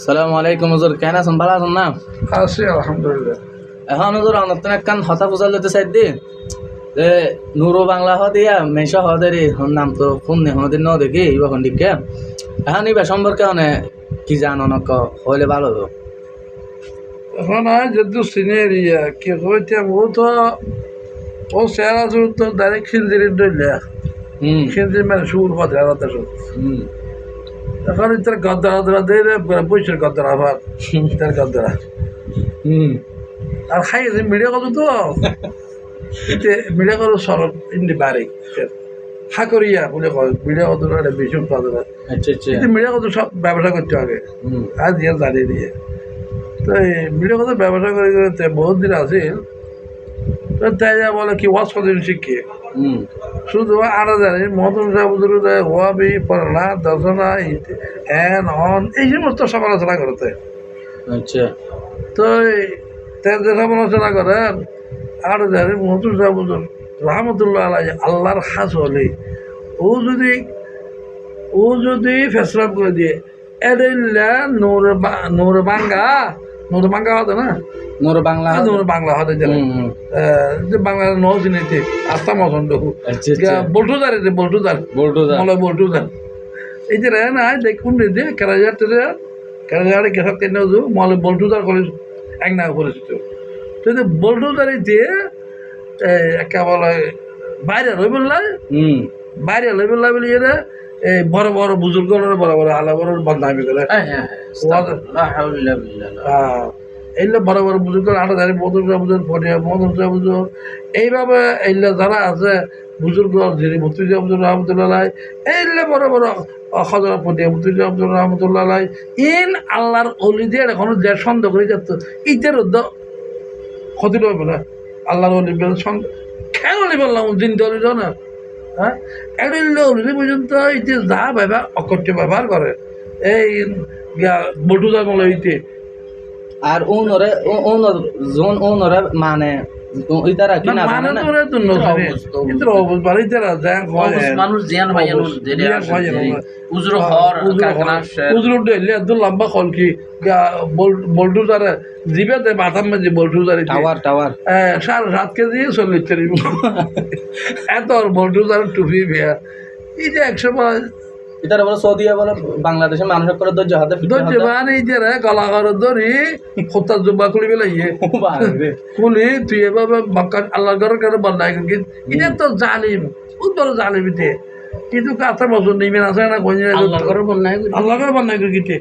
সালামু আলাইকুম হুজুর, কেন আছেন? ভালো আছেন না? আছি আলহামদুলিল্লাহ। এখন হুজুর অনতন একখান হতা পূজা লইতে চাই দি যে নুরো বাংলা হ দিয়া মেশা হ দেরি নাম তো কোন নে হদিন ন দেখি ইবাখন দিকে এখন ইবা সম্পর্কে অনে কি জানো নক হইলে ভালো হতো। এখন যেহেতু সিনিয়র ইয়া কি কইতে ও তো ও সেরা তো ডাইরেক্ট খিলজির দইলে খিলজির মানে সুর কথা আলাদা শুন এখন ইতার গদ্দারা ধরা দিয়ে পয়সার গদ্দারা আবার ইতার গদ্দারা আর খাই মিডিয়া কত তো ইতে মিডিয়া কত সরব ইন্দি বাড়ি হাকরিয়া বলে কয় মিডিয়া কত বেশি উৎপাদন হয়। আচ্ছা আচ্ছা কিন্তু মিডিয়া কত সব ব্যবসা করতে হবে আজ দিয়ে জানিয়ে দিয়ে তো এই মিডিয়া কত ব্যবসা করে করতে বহুত দিন আছিল তো তাই যা বলে কি ওয়াশ কদিন শিখিয়ে শুধু আড়া জানি মতন সাবুদুর ওয়াবি পড়া দর্শনা হ্যান হন এই সমস্ত সমালোচনা করতে। আচ্ছা তো তার যে সমালোচনা করেন আড়া জানি মতন সাবুদুর রহমতুল্লাহ আলাই আল্লাহর খাস হলে ও যদি ফেসলা করে দিয়ে এদিল্লা নূর বাঙ্গা হতো না নুর বাংলা নূর বাংলা হতে যে বাংলা নজিনীতে আস্তা মসন্দ বল্টুদার বল্টুদার এই যে রে না দেখুন যে কেরাজারে গেসার কেন মলে বল্টুদার করে এক না পরিচিত তো বল্টুদারি দিয়ে একে বলে বাইরে লই বললাই বাইরে লই বললাই বলি এরা এই বড় বড় বুজুর্গ বড় বড় আলা বড় বদনামি করে এইগুলো বড় বড় বুজুর্গ আটা ধারে মদন এইভাবে এইগুলো যারা আছে বুজুর্গ যিনি মুফতি আব্দুল রহমতুল্লাহ এইগুলো বড় বড় অখদরা পটিয়া মুফতি আব্দুল রহমতুল্লাহ ইন আল্লাহর অলি দিয়ে এখনো যে সন্দেহ করে যাত ইটার ক্ষতি হবে না আল্লাহর অলি সন্দেহ কেন অলি বললাম জিন্দা অলি না হ্যাঁ এগুলো অলি পর্যন্ত ইতে যা ব্যবহার অকট্য ব্যবহার করে এই বটুদার মলে ইতে আর ওনরে ওনরে মানে ইতারা কি না জানে না মানুষ জিয়ান ভাই লম্বা কলকি বল্টুদার জিবে মাথার মাঝে বল্টুদার টাওয়ার 7.5 কেজি 40 তারিখ এত বল্টুদার টুপি বেয়া এই যে 100 ইতারা বলে সৌদি বলে বাংলাদেশে মানুষের করে ধৈর্য হাতে ধৈর্য মানে এই যে গলা করে ধরি খোতার জুব্বা খুলি বেলাইয়ে খুলি তুই এভাবে আল্লাহ ঘরের কাছে বন্যায় এটা তো জালিম খুব বড় জালিম ইতে কিন্তু কাছে বছর নিবেন আছে না আল্লাহ ঘরে বন্যায় করে গিতে